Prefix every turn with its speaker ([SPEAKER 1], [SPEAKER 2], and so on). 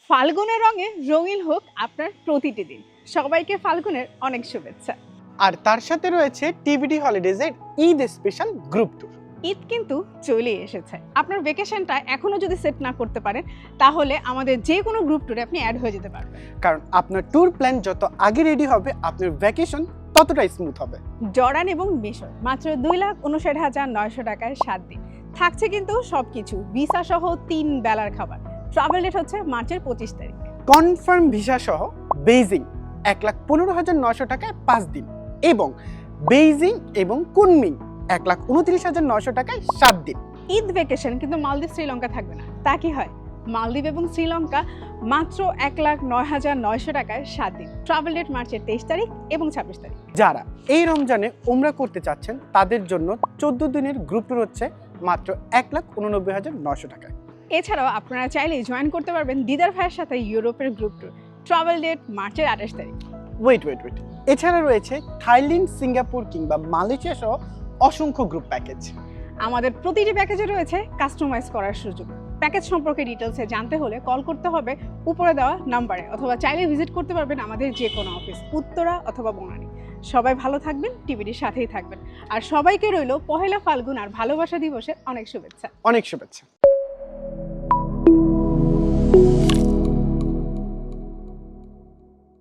[SPEAKER 1] ফাল্গুনের রঙে রঙিন হোক আপনার প্রতিটি দিন। সবাইকে ফাল্গুনের অনেক শুভেচ্ছা।
[SPEAKER 2] আর তার সাথে রয়েছে টিভিডি হলিডেজের Eid special group tour.
[SPEAKER 1] Eid কিন্তু চলে এসেছে। আপনার ভেকেশনটা এখনো যদি সেট না করতে পারেন তাহলে আমাদের যে কোনো গ্রুপ ট্যুরে আপনি অ্যাড হয়ে যেতে পারবেন।
[SPEAKER 2] কারণ আপনার ট্যুর প্ল্যান যত আগে রেডি হবে আপনার ভ্যাকেশন ততটাই স্মুথ হবে।
[SPEAKER 1] জর্ডান এবং মিশর মাত্র 2,59,900 টাকায় 7 দিন থাকছে কিন্তু সবকিছু, ভিসা সহ 3 বেলার খাবার। ট্রাভেল ডেট হচ্ছে মার্চের 25 তারিখ।
[SPEAKER 2] কনফার্ম ভিসা সহ বেইজিং 1,15,900 টাকায় 5 দিন এবং বেইজিং এবং কুনমিং 1,29,900 টাকায় 7 দিন।
[SPEAKER 1] ঈদ ভেকেশন কিন্তু মালদ্বীপ শ্রীলঙ্কা থাকবে না, তা কি হয়? মালদ্বীপ এবং শ্রীলঙ্কা মাত্র 1,09,900 টাকায় 7 দিন। ট্রাভেল ডেট মার্চের 23 তারিখ এবং 26 তারিখ।
[SPEAKER 2] যারা এই রমজানে উমরা করতে চাচ্ছেন তাদের জন্য 14 দিনের গ্রুপ ট্যুর হচ্ছে মাত্র 1,89,900 টাকায়।
[SPEAKER 1] এছাড়াও আপনারা চাইলে জয়েন করতে পারবেন দিদার ভাইয়ের সাথে ইউরোপের গ্রুপ ট্যুর। ট্রাভেল ডেট মার্চের 28 তারিখ।
[SPEAKER 2] ওয়েট এছাড়া রয়েছে থাইল্যান্ড, সিঙ্গাপুর কিংবা মালয়েশিয়া সহ অসংখ্য গ্রুপ প্যাকেজ।
[SPEAKER 1] আমাদের প্রতিটি প্যাকেজে রয়েছে কাস্টমাইজ করার সুযোগ। প্যাকেজ সম্পর্কে ডিটেলসে জানতে হলে কল করতে হবে উপরে দেওয়া নাম্বারে, অথবা চাইলে ভিজিট করতে পারবেন আমাদের যে কোনো অফিস, উত্তরা অথবা বনানী। সবাই ভালো থাকবেন, টিভিটির সাথেই থাকবেন। আর সবাইকে রইল পহেলা ফাল্গুন আর ভালোবাসা দিবসের অনেক শুভেচ্ছা।
[SPEAKER 2] অনেক শুভেচ্ছা।